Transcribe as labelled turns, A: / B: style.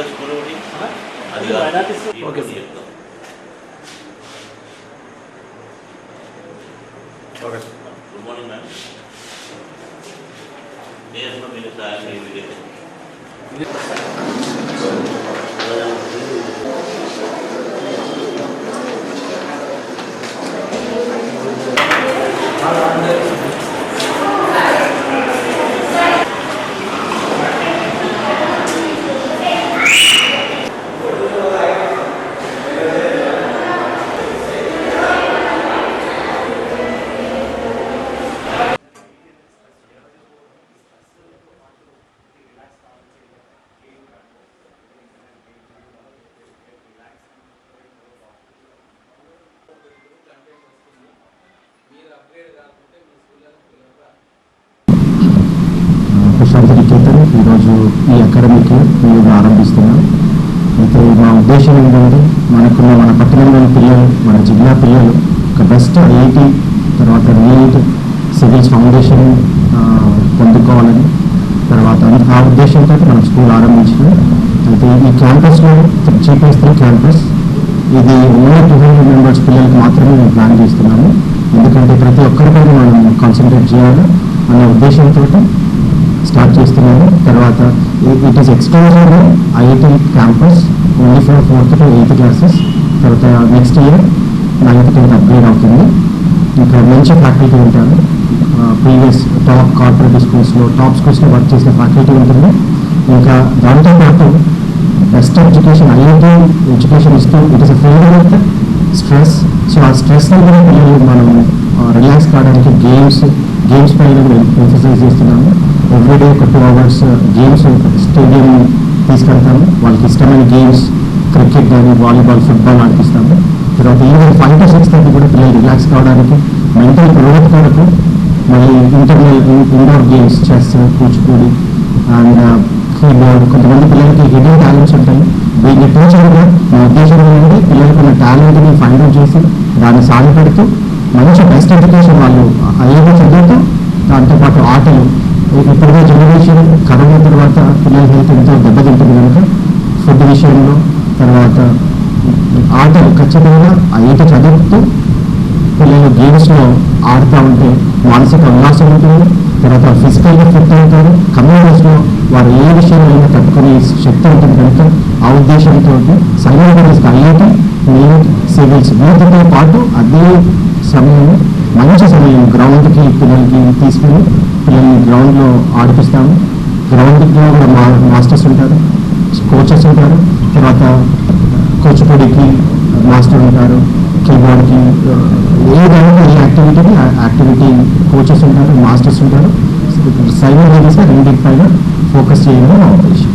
A: చెప్పదలుచుకుని అది ఓకే చెప్తాం. Good morning ma'am. నేను మీరు సార్
B: ప్రశాంతనికేతన్ ఈరోజు ఈ అకాడమిక్ మేము ఆరంభిస్తున్నాం. అయితే మా ఉద్దేశం ఏంటంటే మన పట్టణంలోని పిల్లలు, మన జిల్లా పిల్లలు ఒక బెస్ట్ ఐఐటి తర్వాత నీట్ సివిల్స్ ఫౌండేషన్ పొందుకోవాలని తర్వాత ఆ ఉద్దేశంతో మనం స్కూల్ ఆరంభించినాం. అయితే ఈ క్యాంపస్లో చీపేస్తున్న క్యాంపస్ ఇది ఓన్లీ 200 మెంబర్స్ పిల్లలకి మాత్రమే మేము ప్లాన్ చేస్తున్నాము. ఎందుకంటే ప్రతి ఒక్కరిపైన మనం కాన్సన్ట్రేట్ చేయాలి అనే ఉద్దేశంతో స్టార్ట్ చేస్తున్నాము. తర్వాత it is exclusive IIT campus only for 4th to 8th classes. తర్వాత next year 9th 10th upgrade అవుతుంది. ఇంకా మంచి ఫ్యాకల్టీ ఉంటారు. ప్రీవియస్ టాప్ కార్పొరేటివ్ స్కూల్స్లో టాప్ స్కూల్స్లో వర్క్ చేసిన ఫ్యాకల్టీ ఉంటుంది. ఇంకా దాంతోపాటు బెస్ట్ ఎడ్యుకేషన్ ఐఐటి ఎడ్యుకేషన్ ఇస్తూ it is a field with stress. So ఆ స్ట్రెస్ని కూడా పిల్లలు మనం రిలాక్స్ కావడానికి గేమ్స్ పైన ఎంఫసైజ్ చేస్తున్నాము. ఎవ్రీడే ఒక 2 hours గేమ్స్ స్టేడియం తీసుకెళ్తాము. వాళ్ళకి ఇష్టమైన గేమ్స్ క్రికెట్ కానీ వాలీబాల్ ఫుట్బాల్ ఆడిపిస్తాము. తర్వాత ఈవెన్ 5 to 6:30 కూడా పిల్లలు రిలాక్స్ కావడానికి మెంటల్ గ్రోత్ కొరకు మళ్ళీ indoor games chess, Kuchipudi and keyboard. కొంతమంది పిల్లలకి హిడెన్ టాలెంట్స్ ఉంటాయి. వీళ్ళ టీచర్గా నా ఉద్దేశం ఏంటంటే పిల్లలకు ఉన్న టాలెంట్ని ఫైండ్ అవుట్ చేసి దాన్ని సాధపెడుతూ మంచి బెస్ట్ ఎడ్యుకేషన్ వాళ్ళు ఐఐటి చదువుతూ దాంతోపాటు ఆటలు. ఇప్పుడున్న జనరేషన్ కరోనా తర్వాత పిల్లల హెల్త్ ఎంతో దెబ్బతింటుంది కనుక ఫుడ్ విషయంలో తర్వాత ఆటలు ఖచ్చితంగా ఐఐటి చదువుతూ పిల్లలు గేమ్స్లో ఆడుతూ ఉంటే మానసిక ఉల్లాసం ఉంటుంది. తర్వాత ఫిజికల్గా ఫిట్ అవుతారు. కమ్యూనిటీస్లో వారు ఏ విషయంలో తట్టుకునే శక్తి ఉంటుంది కనుక ఆ ఉద్దేశంతో సైమల్టేనియస్గా ఐఐటి నీట్ సివిల్స్ వీటితో పాటు అదే సమయం మంచి సమయం గ్రౌండ్కి పిల్లలకి తీసుకుని పిల్లల్ని గ్రౌండ్లో ఆడిపిస్తాము. గ్రౌండ్లో కూడా మాస్టర్స్ ఉంటారు, కోచెస్ ఉంటారు. తర్వాత కూచిపూడికి మాస్టర్ ఉంటారు, కీబోర్డ్కి ఏ యాక్టివిటీ కోచెస్ ఉంటారు, మాస్టర్స్ ఉంటారు. సైమల్టేనియస్గా రెండింటిపైన ఫోకస్ చేయడం మా ఉద్దేశం.